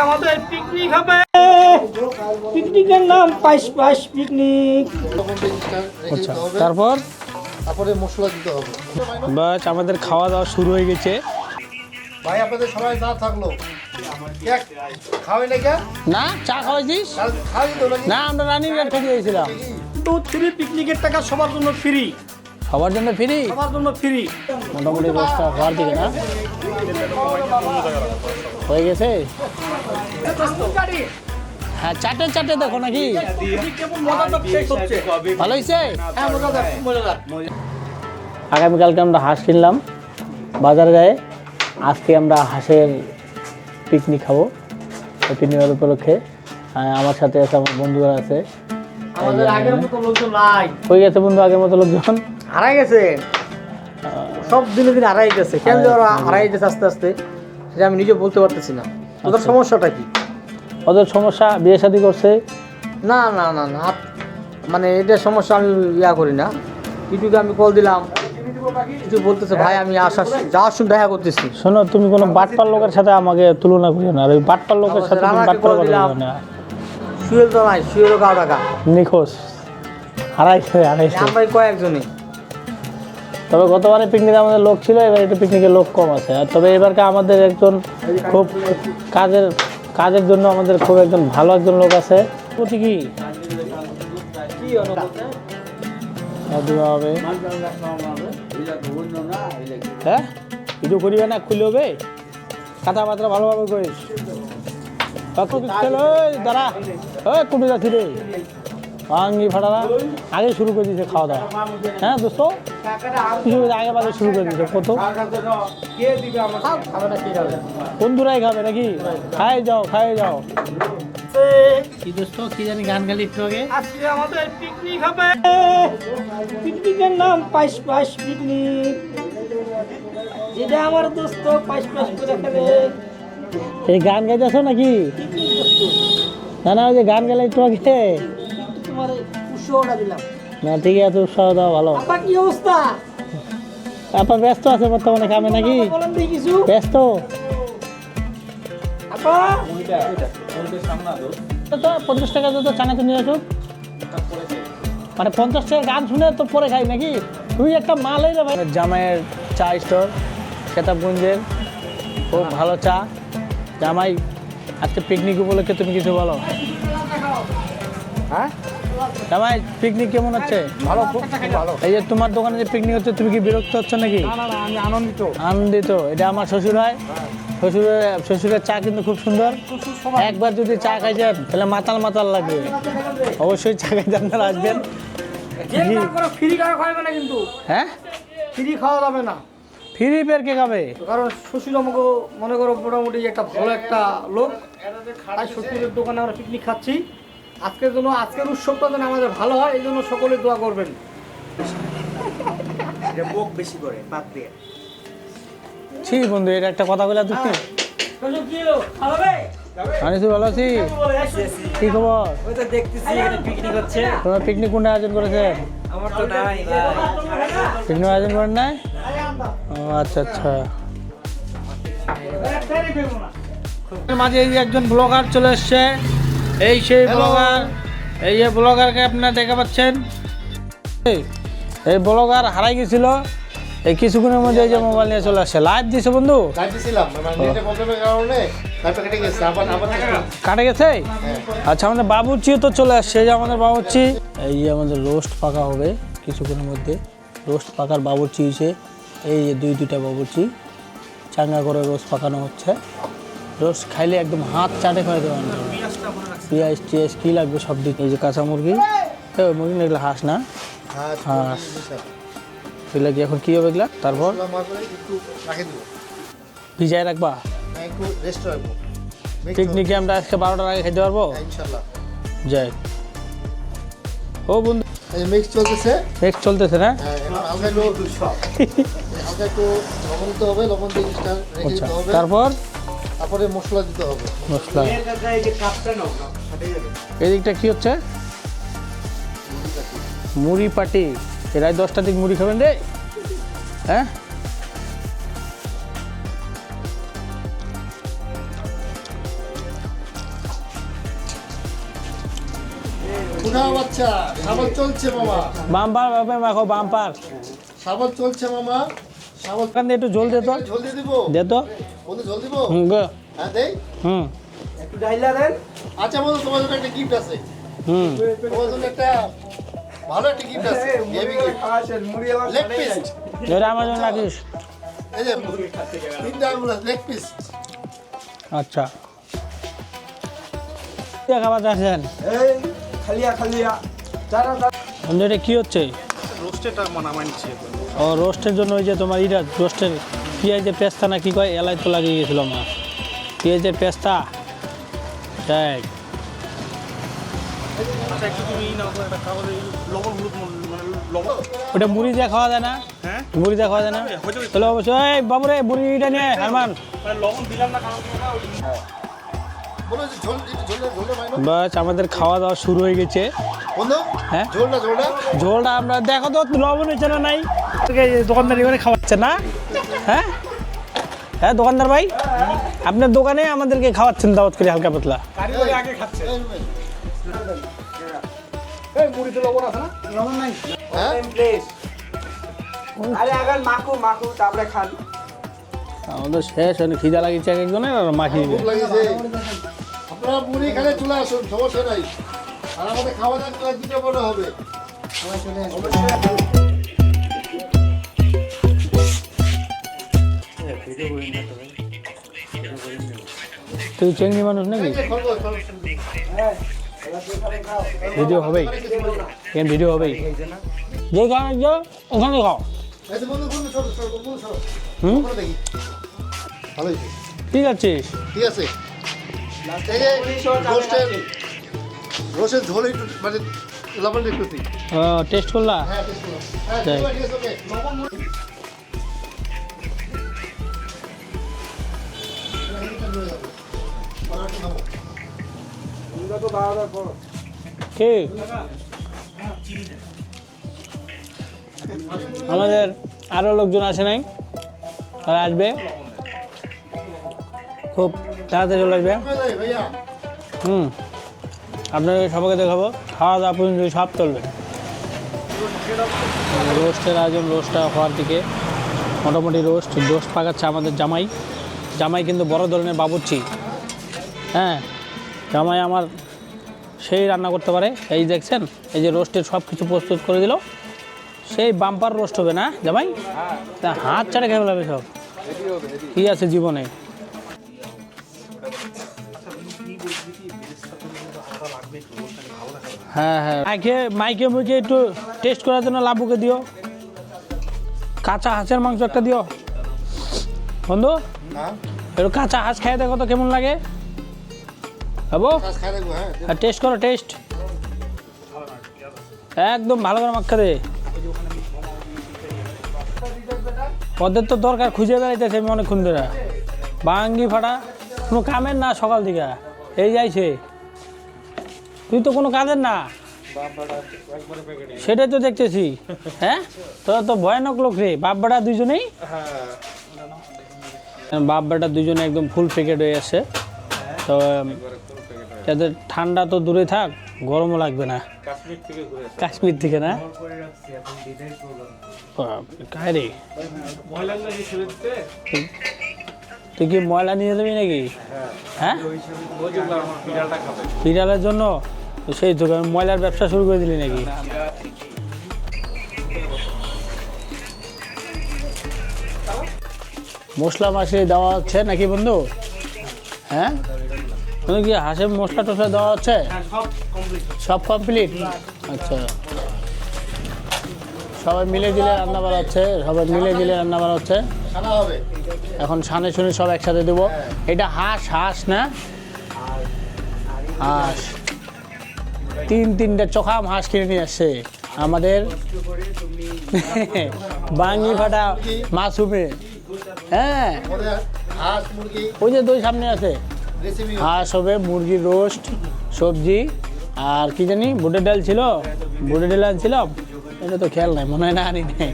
আমাদের পিকনিক হবে, পিকনিকের নাম পাইস পাইস পিকনিক। আচ্ছা, তারপর তারপরে মশলা দিতে হবে। বাস আমাদের খাওয়া দাওয়া শুরু হয়ে গেছে। ভাই আপনাদের সবাই না থাকলো খাওয়াই না কেন? না চা খাওয়াইছিস? খাওয়াই তো নাকি? না আমরা রানিং রেট খেতে গেছিলাম। 2 3 পিকনিকের টাকা সবার জন্য ফ্রি, সবার জন্য ফ্রি, সবার জন্য ফ্রি। মোটামুটি দশটা হওয়ার দিকে না হয়ে গেছে। হ্যাঁ চাটে চাটে দেখো নাকি ভালো হয়েছে। আগামীকালকে আমরা হাঁস কিনলাম বাজারে যায়। আজকে আমরা হাঁসের পিকনিক খাবো, পিকনিকের উপলক্ষে। আমার সাথে আছে আমার বন্ধুরা আছে। আমাদের আগের মতো লোকজন নাই, হয়ে গেছে বন্ধু, আগের মতো লোকজন হারাই গেছে। সব দিনে দিনে হারাই গেছে। কেন যে ওরা হারাই গেছে আস্তে আস্তে সেটা আমি নিজে বলতে পারতেছি না। ওদের সমস্যাটা কি? ওদের সমস্যা বিয়ে শাদী করছে। না না না না, মানে এটার সমস্যা আমি করি না। কিছুকে আমি কল দিলাম, কিছু বলতেছে ভাই আমি যাওয়ার সময় দেখা করতেছি। শোনো, তুমি কোনো বাটপার লোকের সাথে আমাকে তুলনা করিও না। আর ওই বাটপার লোকের সাথে তুমি বাটপার করিও না। সুয়েল তো নাই, সুয়েলও কাউ টাকা নিখোঁজ, হারাইছে। আমরা কয়েকজনই। তবে গতবারে পিকনিকে আমাদের লোক ছিল, এবার একটু পিকনিকে লোক কম আছে। আর তবে এবারকে আমাদের একজন খুব কাজের জন্য আমাদের খুব একজন ভালো একজন লোক আছে। প্রতি কি হবে? হ্যাঁ কিছু করিবে না, খুলে হবে কথাবার্তা ভালোভাবে করিস। দাঁড়া ওই কুটু যাচ্ছি রে, ভাঙ্গি ফাটারা আগে শুরু করে দিয়েছে খাওয়া দাওয়া। হ্যাঁ দোস্ত কিছু আগে বাজে শুরু করে দিয়েছে। কত বন্ধুরাই খাবে নাকি? খাই যাও খাই যাও। কি দোস্ত কি জানি গান গালি একটু আগে। আজকে আমাদের পিকনিক হবে, পিকনিকের নাম পাইস পাইস পিকনিক। যেটা আমার দোস্ত পাইস পাইস করে ফেলে। এই গান গাইতেছো নাকি? না না ওই যে গান গেলে একটু আগে তোমার উৎসাহটা দিলাম না। ঠিক আছে, উৎসাহ দাও ভালো। আপা কি অবস্থা? আপা ব্যস্ত আছে বর্তমানে, কামে নাকি বলেন দেখি কিছু। ব্যস্ত? আপা তো 50 টাকা তো চানাচুর নিয়ে আসুক। মানে 50 টাকা গান শুনে তো পরে খাই নাকি? তুই একটা মালই রে ভাই। জামাইয়ের চা স্টোর, কেতাবগঞ্জের খুব ভালো চা। জামাই আজকে পিকনিক উপলক্ষে তুমি কিছু বলো। হ্যাঁ জামাই পিকনিক কেমন হচ্ছে? ভালো, খুব ভালো। এই যে তোমার দোকানে যে পিকনিক হচ্ছে, তুমি কি বিরক্ত হচ্ছ নাকি? না না আমি আনন্দিত। আনন্দিত। এটা আমার শ্বশুর হয়। শ্বশুরের চা কিন্তু খুব সুন্দর। একবার যদি চা খাই যান তাহলে মাতাল মাতাল লাগবে। অবশ্যই চা খাই আপনারা আসবেন। ফ্রি খাওয়া খাবে না কিন্তু, হ্যাঁ ফ্রি খাওয়া যাবে না। ফ্রি পেয়ার কে খাবে? কারণ শ্বশুর আমাকে মনে করো মোটামুটি একটা ভালো একটা লোক, তাই শ্বশুরের দোকানে আমরা পিকনিক খাচ্ছি। আজকের জন্য আজকের উৎসবটা যেন আমাদের ভালো হয়, এই জন্য সকলে দোয়া করবেন। বেশি করে বাদ দিয়ে ছি বন্ধু, এটা একটা কথা বলে তুমি। আমি তো ভালো আছি। কি খবর? পিকনিক হচ্ছে, তোমার পিকনিক কোনটা আয়োজন করেছে? আমার তো নাই। পিকনিক আয়োজন করেন নাই? ও আচ্ছা আচ্ছা। মাঝে এই একজন ব্লগার চলে এসছে। এই সেই ব্লগার, এই যে ব্লগারকে আপনারা দেখা পাচ্ছেন। এই ব্লগার হারাই গেছিল, এই কিছুক্ষণের মধ্যে এই যে মোবাইল নিয়ে চলে আসছে। লাইভ দিছে বন্ধু? লাইভ দিছিলাম, মানে নেটের প্রবলেমের কারণে লাইভটা কেটে গেছে। আবার কাটে গেছে? আচ্ছা, আমাদের বাবুর্চিও তো চলে আসছে। এই যে আমাদের বাবুর্চি, এই যে আমাদের রোস্ট পাকা হবে কিছুক্ষণের মধ্যে। রোস্ট পাকার বাবুর্চি হয়েছে। এই যে দুইটা বাবুর্চি চাঙ্গা করে রোস্ট পাকানো হচ্ছে। রোস্ট খাইলে একদম হাত চাটে খাওয়া দেওয়া। পেঁয়াজ টিয়াজ কী লাগবে সব দিকে। এই যে কাঁচা মুরগি, মুরগি না এগুলো হাঁস না? হাঁস। এগুলো কি এখন কী হবে এগুলা? তারপর ভিজায় রাখবা? পিকনিকে আমরা আজকে 12টার আগে খেতে পারবো যাই। ও বন্ধু মিক্স চলতেছে, মিক্স চলতেছে না? তারপর তারপরে মশলা দিতে হবে। মশলা এদিকটা কি হচ্ছে? মুড়ি পাটি। এরাই 10টা দিক মুড়ি খাবেন রে। হ্যাঁ খাওয়া বাচ্চা, সাবল চলছে মামা, বাম্পার ভাবে মাখো বাম্পার। সাবল চলছে মামা, সাবল। ওখান দিয়ে একটু জল দে তো, ঝোল দিয়ে দিব, দে তো। বন্ধু ঝোল দিব। গো। হ্যাঁ দেই। হুম একটু ডাইলা দেন। আচ্ছা বন্ধু, তোমার জন্য একটা গিফট আছে, হুম। তোমার জন্য একটা ভালো একটা গিফট আছে, হেভি গিফট, লেগ পিস। এটা আমার জন্য রাখিস। এই যে তিনটা আঙুল লেগ পিস। আচ্ছা দিয়ে খাবার চাচ্ছেন? এই খালিয়া যারা বন্ধু এটা কি হচ্ছে? রোস্টেটা মানামাইছে ও রোস্টের জন্য ওই যে তোমার ইটা রোস্টের পেঁয়াজের পেস্তা না কি কয়, এলাই তো লাগিয়ে গেছিলো আমার পেঁয়াজের পেস্তা। দেখ আচ্ছা একটু তুমি নাও তো একটা খাবার লবণ হলুদ মানে লবণ। ওটা মুড়ি দিয়ে খাওয়া যায় না? হ্যাঁ মুড়ি দিয়ে খাওয়া যায় না? তাহলে অবশ্যই এই বাবুরে মুড়িটা নিয়ে হারমান। মানে লবণ দিলাম না কারণ বলো যে ঝোল, ঝোলটা মাইনো বাস আমাদের খাওয়া দাওয়া শুরু হয়ে গেছে। বন্ধু। হ্যাঁ ঝোলটা ঝোলটা আমরা দেখো তো লবণ হচ্ছে না নাই দোকানদার এখানে খাওয়াচ্ছে না? হ্যাঁ হ্যাঁ দোকানদার ভাই, আপনার দোকানে আমাদেরকে খাওয়াচ্ছেন দাওয়াত করে হালকা পাতলা। কারিগরি আগে খাচ্ছে। এই মুড়িতে লবণ আছে না? লবণ নাই। হ্যাঁ প্লিজ। আরে আগে মাখু তারপরে খান। আমাদের শেষ হয়নি, খিদা লাগিয়েছে এক একজনের আর মাখিয়ে ভোগ দিবে। লাগিয়েছে। আপনারা মুড়ি খেলে চলে আসুন, সমস্যা নাই। আর আমাদের খাওয়া দাওয়া দুটো বড় হবে। তুই চেঙ্গি মানুষ নাকি? এই যে খরগোশ, ভিডিও হবেই, কেন ভিডিও হবেই। যে খাওয়া যাও ওখানে খাও। এই যে বন্ধু, বন্ধু সরো, বন্ধু সরো। হুম করে দেখি। ভালো হয়েছে। ঠিক আছিস? ঠিক আছে। এই যে রোস্টের ঝোল একটু মানে লবণ একটু দিই। টেস্ট করলা? হ্যাঁ টেস্ট করলাম। হ্যাঁ তাই। ঠিক আছে, ওকে। লবণ কি আমাদের আরও লোকজন আসে নাই, তারা আসবে খুব তাড়াতাড়ি চলে আসবে। ভাইয়া হুম আপনাদের সবাইকে দেখাবো, খাওয়া দাওয়া পর্যন্ত সব চলবে। রোস্টের আয়োজন, রোস্টটা হওয়ার দিকে মোটামুটি রোস্ট পাকাচ্ছে আমাদের জামাই কিন্তু বড় ধরনের বাবুর্চি। হ্যাঁ জামাই আমার সেই রান্না করতে পারে। এই দেখছেন, এই যে রোস্টের সব কিছু প্রস্তুত করে দিল, সেই বাম্পার রোস্ট হবে না জামাই? তা হাত ছাড়ে খেয়ে ফেলাবে সব, কী আছে জীবনে। হ্যাঁ হ্যাঁ মাইকে মুখে একটু টেস্ট করার জন্য লাবুকে দিও, কাঁচা হাঁসের মাংস একটা দিও বন্ধু। হ্যাঁ একটু কাঁচা হাঁস খেয়ে দেখো তো কেমন লাগে বাবু। কাজ খাই দেখবো। হ্যাঁ আর টেস্ট করো, টেস্ট একদম ভালো করে মাখা দে। ওদের তো দরকার খুঁজে বেড়াইতেছে আমি অনেকক্ষণ ধরে, বাঙ্গি ফাটা কোনো কামের না সকাল থেকে এই যাইছে। তুই তো কোনো কাজের না, সেটাই তো দেখতেছি। হ্যাঁ তোরা তো ভয়ানক লোক রে, বাপ বেটা দুজনেই, বাপ বেটা দুজনে একদম ফুল প্যাকেট হয়ে আসছে। তো এদের ঠান্ডা তো দূরে থাক, গরমও লাগবে না। কাশ্মীর থেকে না? কায় রে তুই কি ময়লা নিয়ে যাবি নাকি? হ্যাঁ বিড়ালের জন্য তো সেই তো ময়লার ব্যবসা শুরু করে দিলি নাকি? মশলা মাসে দেওয়া হচ্ছে নাকি বন্ধু? হ্যাঁ তুমি কি হাঁসের মশলা টসলা দেওয়া হচ্ছে? সব কমপ্লিট। আচ্ছা সবাই মিলে দিলে রান্না বাড়া হচ্ছে, খানা হবে। এখন সানে শুনে সব একসাথে দেবো। এটা হাঁস না? হাঁস তিনটা চোখাম হাঁস কিনে নিয়ে আসছে আমাদের বাঙ্গি ফাটা মাসুমে। হ্যাঁ আমাদের হাঁস মুরগি ওই যে দুই সামনে আছে, রেসিপি। হাঁস হবে, মুরগির রোস্ট, সবজি, আর কি জানি বুটের ডাল ছিল, বুটের ডাল আনছিলাম, এটা তো খেয়াল নাই, মনে হয় না আনি নেই।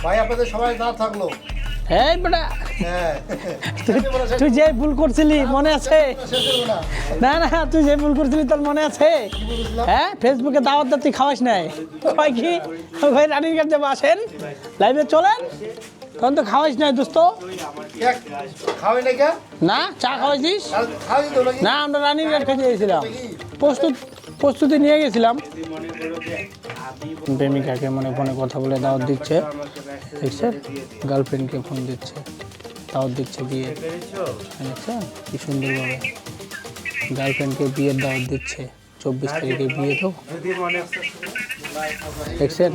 ভাই আপনাদের সবাই না থাকলো। এই বেটা হ্যাঁ তুই যে ভুল করছিলি মনে আছে? শেষ করবো না না না তুই যে ভুল করছিলি তোর মনে আছে? হ্যাঁ ফেসবুকে দাওয়াত দা তুই খাওয়াস নাই কয় কি ভাই রানিং কাটতে আসেন লাইভে চলেন তখন তো খাওয়াইস নাই দোস্ত খাওয়াই নাই কে না চা খাওয়াইছিস খাওয়াই তো নাকি না আমরা রানিং কাট খেতে গেছিলাম প্রস্তুতি নিয়ে গেছিলাম প্রেমিকাকে মনে ফোনে কথা বলে দাওয়াত দিচ্ছে দেখছেন গার্লফ্রেন্ডকে ফোন দিচ্ছে দাওয়াত দিচ্ছে বিয়ে দেখছেন কি সুন্দরভাবে গার্লফ্রেন্ডকে বিয়ের দাওয়াত দিচ্ছে 24 তারিখে বিয়ে তো দেখছেন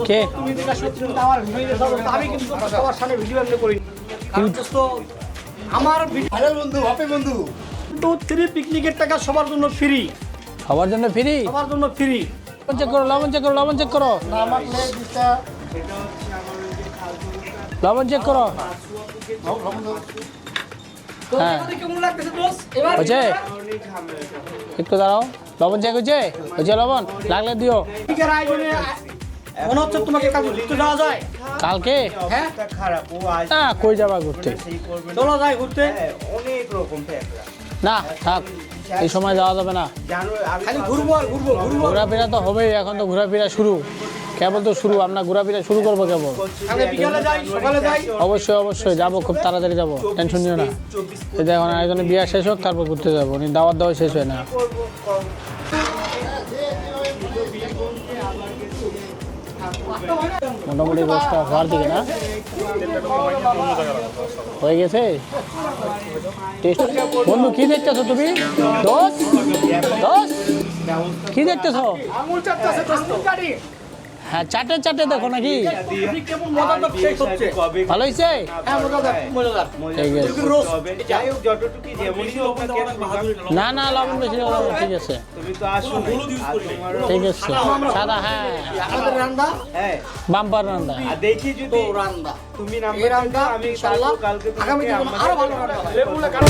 কে তুমি যেটা সত্যি কথা আমার ভিডিও দেখো আমি কিন্তু সবার সামনে ভিডিও এমনি করি কারণ দোস্ত আমার ভাইরাল বন্ধু হ্যাপি বন্ধু 3 পিকনিকের টাকা সবার জন্য ফ্রি, সবার জন্য ফ্রি সবার জন্য ফ্রি। লবণ চেক করো লবণ চেক করো না আমার প্লেট দিশটা লবণ চেক করো তো হ্যাঁ। তোমাদের কেমন লাগতেছে দোস্ত এবার হচ্ছে একটু দাঁড়াও লবণ চেক হচ্ছে হচ্ছে লবণ লাগলে দিও পিকনিকের আয়োজনে মনে হচ্ছে তোমাকে কাজ ঘুরতে যাওয়া যায়? কালকে হ্যাঁ না কই যাবা ঘুরতে চলো যাই ঘুরতে, না থাক এই সময় যাওয়া যাবে না খালি ঘুরবো আর ঘুরবো ঘুরবো। ঘোরাফেরা তো হবেই এখন তো ঘোরাফেরা শুরু কেবল তো শুরু আমরা ঘোরাফেরা শুরু করবো কেবল কালকে বিকালে যাই সকালে যাই, অবশ্যই অবশ্যই যাবো খুব তাড়াতাড়ি যাবো টেনশন নিও না এই দেখো না একজনে বিয়া শেষ হোক তারপর ঘুরতে যাবো উনি দাওয়াত দেওয়া শেষ হয় না মোটামুটি দশটা হওয়ার দিকে না হয়ে গেছে টেস্ট বন্ধু কি দেখতেছো তুমি দোষ দোষ কি দেখতেছো আঙুল চাটতেছে দোস্ত কাটি হ্যাঁ চাটে চাটে দেখো নাকি পিকনিক কেমন মজাদার শেষ হচ্ছে। ভালো হয়েছে হ্যাঁ মজাদার মজাদার ঠিক আছে রোজ যাই হোক যতটুকু যেমনই হোক না কেন, না না লবণ বেশি হলো না, ঠিক আছে তুমি তো আসো ঠিক আছে সাদা হ্যাঁ আমাদের রান্না হ্যাঁ বাম্পার রান্দা আর দেখি যদি তো রান্না তুমি এই নাম্বার রান্না আমি ইনশাআল্লাহ কালকে আগামী তোমাকে দিনে আমাদের আরো ভালো রান্না হবে। লেবুগুলো কাটো।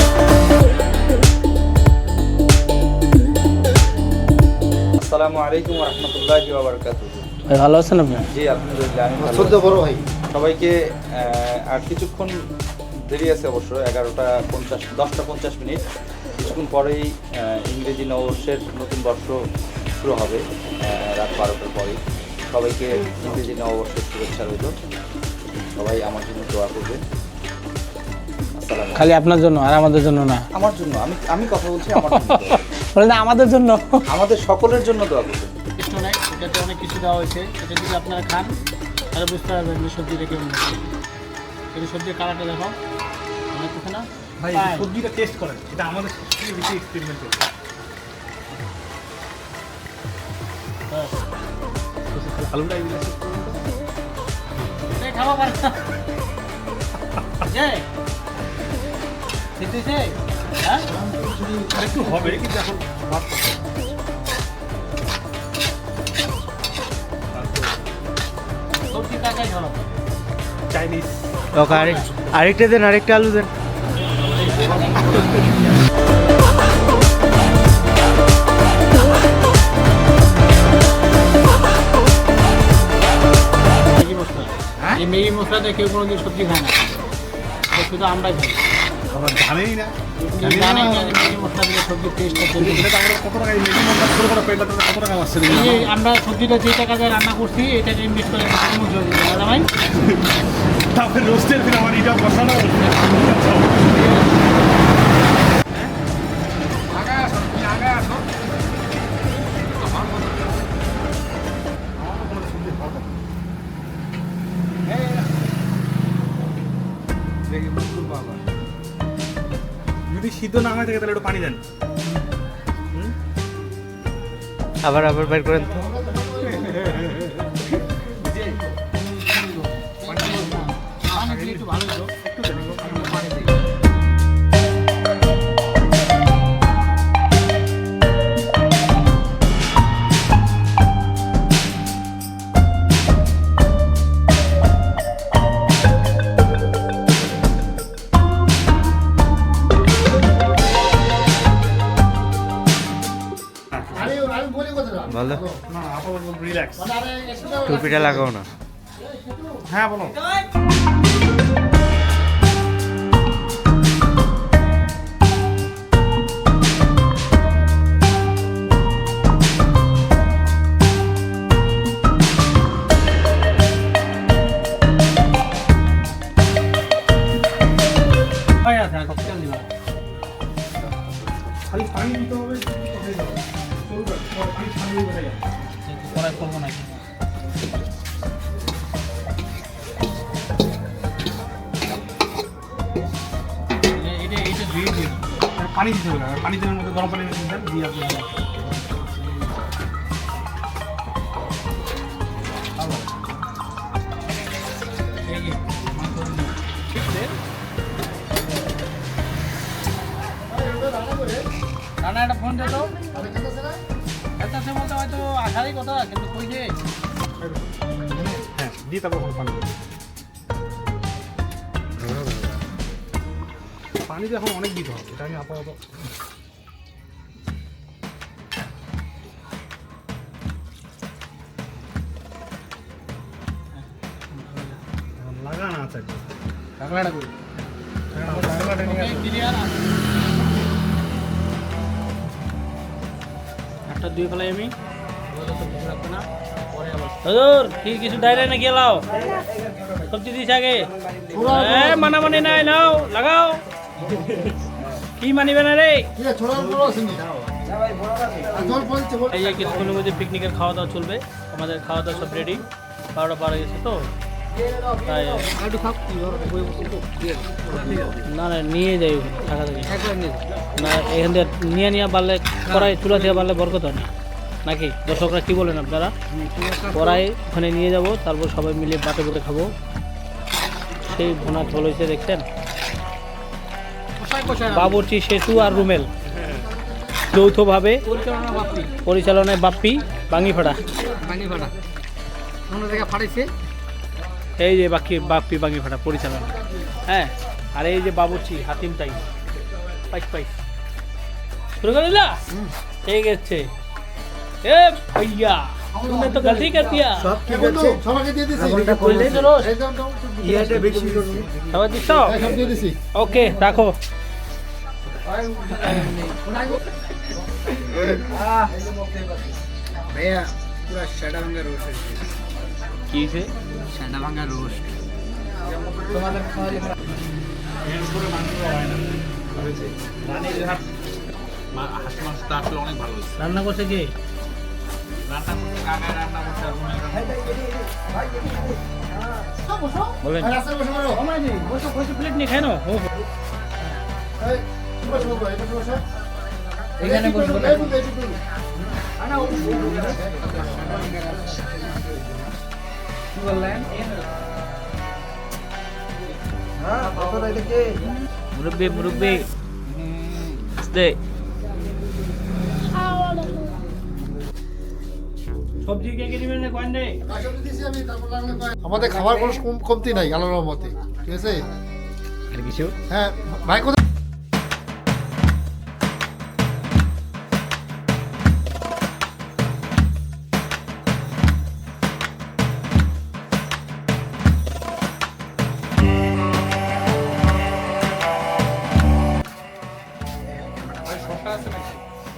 আসসালামু আলাইকুম ওয়া রাহমাতুল্লাহি ওয়া বারাকাতুহু। ভাই ভালো আছেন আপনি জি আলহামদুলিল্লাহ আমি ভালো সদ্য আছি। বড় ভাই সবাইকে আর কিছুক্ষণ দেরি আছে অবশ্য 10টা 50 মিনিট কিছুক্ষণ পরেই ইংরেজি নববর্ষের নতুন বর্ষ শুরু হবে রাত 12টার পরেই সবাইকে ইংরেজি নববর্ষের শুভেচ্ছা রইল সবাই আমার জন্য দোয়া করবেন আসসালামু খালি আপনার জন্য আর আমাদের জন্য না আমার জন্য আমি কথা বলছি আমার জন্য দোয়া। বলে না আমাদের জন্য আমাদের সকলের জন্য দোয়া করবেন কিছু নাই এটাতে অনেক কিছু দেওয়া হয়েছে এটা যদি আপনারা খান তাহলে বুঝতে পারবেন যে সবজিটা কেমন এই সবজির কালারটা দেখো অনেক কিছু না ভাই সবজিটা টেস্ট করেন, এটা আমাদের সবচেয়ে বেশি এক্সপেরিমেন্ট করতে আলুটা এগুলো খাওয়া পারে না জয় খেতেছে হ্যাঁ একটু হবে কিন্তু এখন ভাত সবজি কাকাই ধরো চাইনিজ আরেকটা দেন, আরেকটা আলু দেন। ম্যাগি মশলা এই ম্যাগি মশলাতে কেউ কোনোদিন সবজি খায় না এটা শুধু আমরাই খাই আমরা জানেই না জানেন না যে ম্যাগি মশলা দিলে সবজির টেস্টটা চলে এটা আমরা কত টাকা মিনিমাম ছোটো ছোটো পেটটা কত টাকা আসছে এই যে আমরা সবজিটা যে টাকা দিয়ে রান্না করছি এটাকে ইনভেস্ট করে দাদা ভাই তারপরে রোস্টের দিন আমার এটা বসানো যদি সিদ্ধ না হয় থাকে তাহলে একটু পানি দেন। আবার বের করেন তো। একটু ভালো হলো একটু দেন পানি দিই বলো না আপাতত রিল্যাক্স। মানে আরে একটু টুপিটা লাগাও না। হ্যাঁ বলো। ভাই আছে আর কতক্ষণ দিবা খালি পানি দিতে হবে, হয়ে যাবে। চলবে, পরে পানি ছাড়িয়ে বেড়ে যাবে। কড়াই করবো নাকি এটা ধুয়ে দিয়ে পানি দিতে হবে না, পানি দেওয়ার মধ্যে গরম পানি দিয়ে দেন, দিয়ে আপনি রান্না একটা ফোন দে তো একটা সে বলতে হয়তো আসারই কথা কিন্তু কই যে হ্যাঁ দিয়ে তারপর পানি দেবেন। পানি তো এখন অনেক দিতে হবে, এটা আমি আপাতত লাগানো আছে একদম। ঢাকনাটা কই ঢাকনাটা নিয়ে আসো। ক্লিয়ার একটা দুই ফেলাই আমি না পরে আবার হুজুর কি কিছু ডাইরে না গেলাও সবজি দিছ আগে মানামানি নাই নাও লাগাও কি মানিবে না রে ঠিক আছে ছোড়ার বড় আছে নি জল পড়ছে বল এই যে কিছুক্ষণের মধ্যে পিকনিকের খাওয়া দাওয়া চলবে আমাদের খাওয়া দাওয়া সব রেডি 12টা পার গেছে তো তাই না না নিয়ে যাই ওখানে থাকা থেকে না এখান থেকে নিয়ে পারলে কড়াই চুলা থেকে পারলে বরকত হয় না নাকি দর্শকরা কি বলেন আপনারা কড়াই ওখানে নিয়ে যাব তারপর সবাই মিলে বাটে বুটে খাবো সেই ভোনা ঝোল হয়েছে দেখছেন বাবুর্চি সেতু আর রুমেল যৌথভাবে পরিচালনায় বাপ্পি বাঙ্গিফাড়া এই যে বাপ্পি বাঙ্গিফাড়া পরিচালনা হ্যাঁ আর এই যে বাবুর্চি হাতিম তাই পাইস শুরু করে দিলা ঠিক আছে এ ভাইয়া तुमने तो गलती कर दिया সব ঠিক আছে সবাইকে দিয়ে দিছি করলেই তো রোজ একদম দাও ইয়াটা বেশি করবো সবাই দিচ্ছ সব দিয়ে দিছি ওকে রাখো ভাইয়া পুরা সাদা ভাঙা রোস্ট কি হয়েছে সাদা ভাঙা রোস্ট তোমাদের খাওয়ালে এর উপরে মাংস হয় না। রানীর হাত হাঁস মাংসটা আসলে অনেক ভালো হয়েছে। রান্না করছে কে রান্না করতে কাকায় রান্না করতে আর রুমের রান্না করতে। বলেন আর রাস্তায় বসে পড়ো বসে প্লেট নিয়ে খাই না এই বসে পড়ো এটা বসো এখানে বসবো না। কি বললেন হ্যাঁ কতটা এটা কে মুরব্বি দে সবজি কে কে নেবেন কোন রে আমাদের খাবার কোনো কমতি নাই আল্লাহর রহমতে ঠিক আছে আর কিছু হ্যাঁ ভাই কোথায়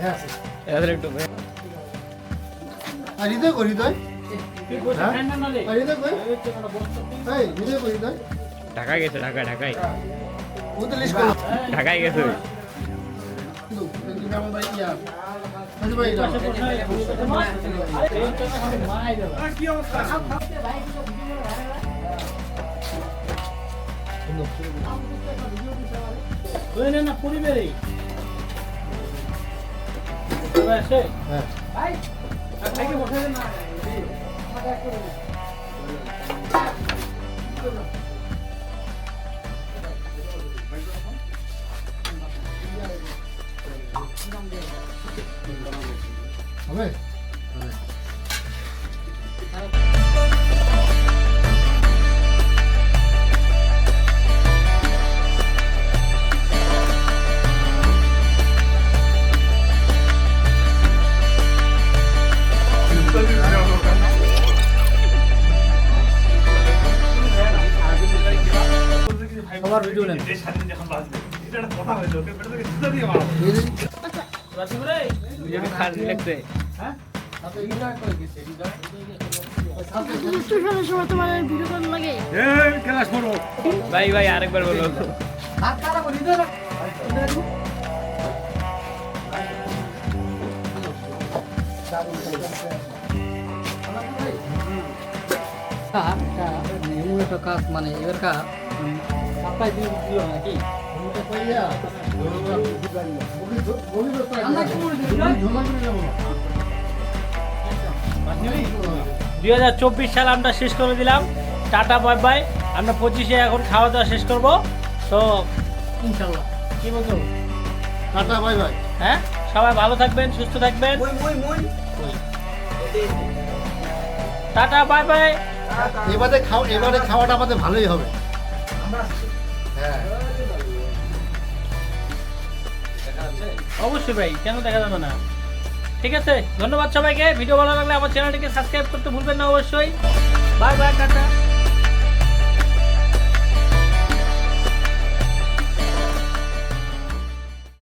হ্যাঁ আছে এদের একটু আর হৃদয় করি হৃদয় তুই বসে খাই না রে আর হৃদয় কই এই হৃদয় করি হৃদয় ঢাকায় গেছে ঢাকায় ও তো লিস্ট করো ঢাকায় গেছে কিন্তু আমার ভাই ইয়া আচ্ছা ভাই কি অবস্থা? না পরিবারে আসে হ্যাঁ খাইকে বসে না হবে সবার ভিডিও নেন। ভিডিওটা খারাপ লাগছে। ভাই ভাই আরেকবার বলো। এমন একটা কাজ মানে এবার সাপ্লাই দিয়ে দিল নাকি? পাইয়া, ঝোলা করে যাবো না। 2024 সাল আমরা শেষ করে দিলাম। Tata bye bye. আমরা 25-এ এখন খাওয়া দাওয়া শেষ করব। তো ইনশাল্লাহ। কি বলছো? Tata bye bye. হ্যাঁ, সবাই ভালো থাকবেন, সুস্থ থাকবেন। Tata bye bye. এবারে খাওয়াটা আমাদের ভালোই হবে। হ্যাঁ, অবশ্যই ভাই, কেন দেখা যাবে না। ঠিক আছে, ধন্যবাদ সবাইকে। ভিডিও ভালো লাগলে আমার চ্যানেলটিকে সাবস্ক্রাইব করতে ভুলবেন না অবশ্যই। Bye bye, tata.